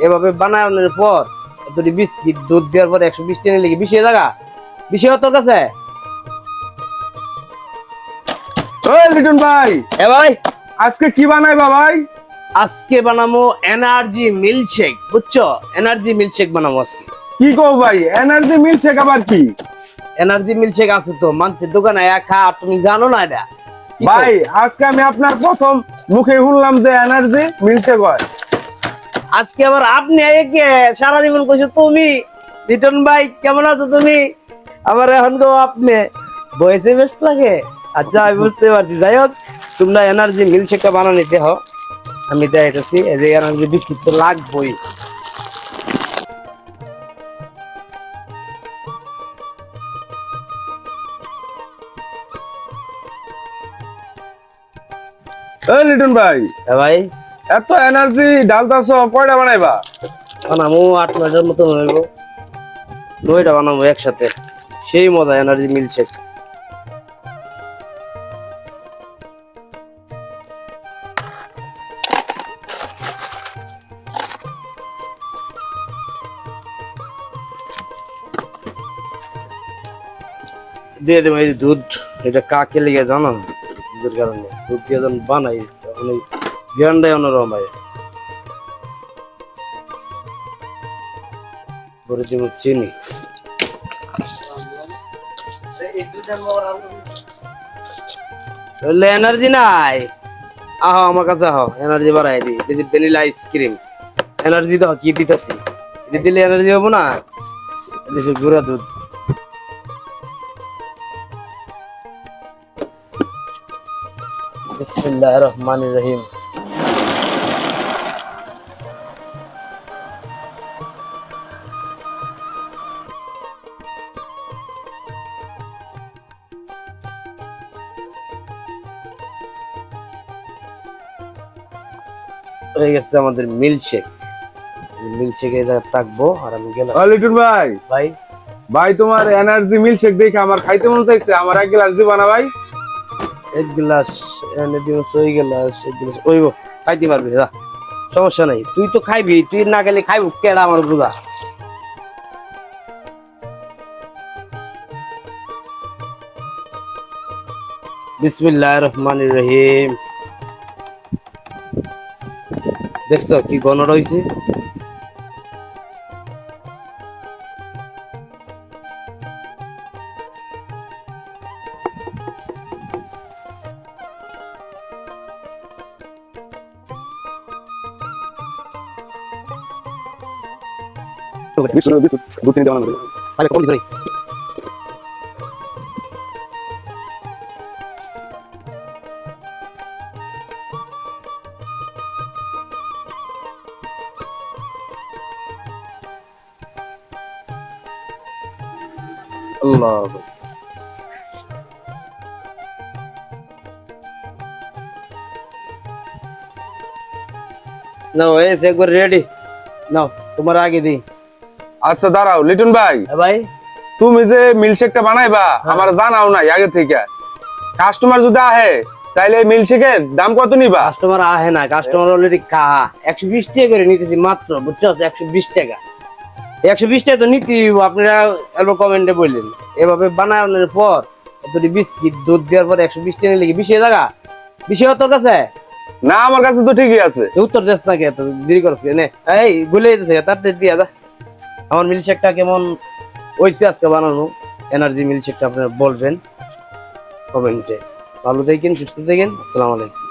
এভাবে বানানোর পর দুটি বিস্কিট দুধ দেওয়ার পর 120 টাকা লেগে 20 টাকা 20 তোর কাছে। ওই লিটন ভাই, এ ভাই আজকে কি বানাইবা ভাই? আজকে বানাবো এনার্জি মিল্কশেক, বুঝছো? এনার্জি মিল্কশেক বানাবো আজকে। কি কও ভাই, এনার্জি মিল্কশেক আবার কি? এনার্জি মিল্কশেক আছে তো মানুষের দোকানে খা, তুমি জানো না এটা? ভাই আজকে আমি আপনার প্রথম মুখে শুনলাম যে এনার্জি মিল্কশেক হয়। আজকে আবার আপনি একে সারা জীবন কইছো তুমি। লিটন ভাই কেমন আছো তুমি? আবার এখন গো আপনি বয়সে ব্যস্ত লাগে। আচ্ছা আমি বুঝতে পারছি, যাই হোক তোমরা এনার্জি মিল্কশেকটা বানানি দেহ, আমি দেখাইতেছি। এই যে এনার্জি বিস্কিট তো লাগবেই। ওই লিটন ভাই, হ্যাঁ ভাই এত এনার্জি ডালতাছো, কয়টা বানাইবা? বানাবো 8-9টার মতো হইব, 9টা বানাবো একসাথে, সেই মজা এনার্জি মিল্কশেক। দিয়ে দেবো এই দুধ, এটা কাকে লেগে জানো? দুধের কারণে দুধ দিয়ে যখন বানাই তখন এই জ্ঞানটাই অন্যরকম হয়। করে দিব চিনি। এনার্জি নাই, আহ আমার কাছে আহ এনার্জি বাড়াই দিই। এই যে ভ্যানিলা আইসক্রিম এনার্জি দাও, কি দিতেছি এটা দিলে এনার্জি হবো না? দেশের গুঁড়া দুধ। বিসমিল্লাহির রহমানির রহিম। হয়ে গেছে আমাদের মিল্কশেক। মিল্কশেকে থাকবো আর আমি গেলাম। ওই লিটন ভাই, ভাই ভাই তোমার এনার্জি মিল্কশেক দেখে আমার খাইতে মন চাইছে, আমার এক গ্লাস দিবা না ভাই? এক গ্লাস এনে দিব, ওই গ্লাস এক গ্লাস ওইব, খাইতে পারবি যা, সমস্যা নাই। তুই তো খাইবি, তুই না গেলে খাইব কেডা আমার বুঝা? বিসমিল্লাহির রহমানির রহিম। দেখছো কি ঘন রয়েছে? দুধ চিনি দেওয়া না তাহলে কম দিছই। আল্লাহ নাও, এসে একবার রেডি নাও, তোমার আগে দিই। আচ্ছা দাঁড়াও লিটন ভাই, ভাই তুমি যে মিল্কশেকটা বানাইবা আমার জানাও নাই আগে থেকে। কাস্টমার যদি আহে তাইলে এই মিল্কশেকের দাম কত নিবা? কাস্টমার আহে না, কাস্টমার অলরেডি খা 120 টাকা করে নিতেছি মাত্র, বুঝছো? 120 টাকা, 120 টাকা তো নিতে আপনারা এবার কমেন্টে বললেন। এভাবে বানানোর পর দুটি বিস্কিট দুধ দেওয়ার পর 120 টাকা লেগে 20 টাকা 20 তোর কাছে। না আমার কাছে তো ঠিকই আছে। উত্তর দেশ না কে, দেরি করছে নে, এই গুলে যেতেছে তার দিয়া যা। আমার মিল্কশেকটা কেমন হয়েছে আজকে বানানো এনার্জি মিল্কশেকটা আপনারা বলবেন কমেন্টে। ভালো থাকেন, সুস্থ থাকেন, আসসালামু আলাইকুম।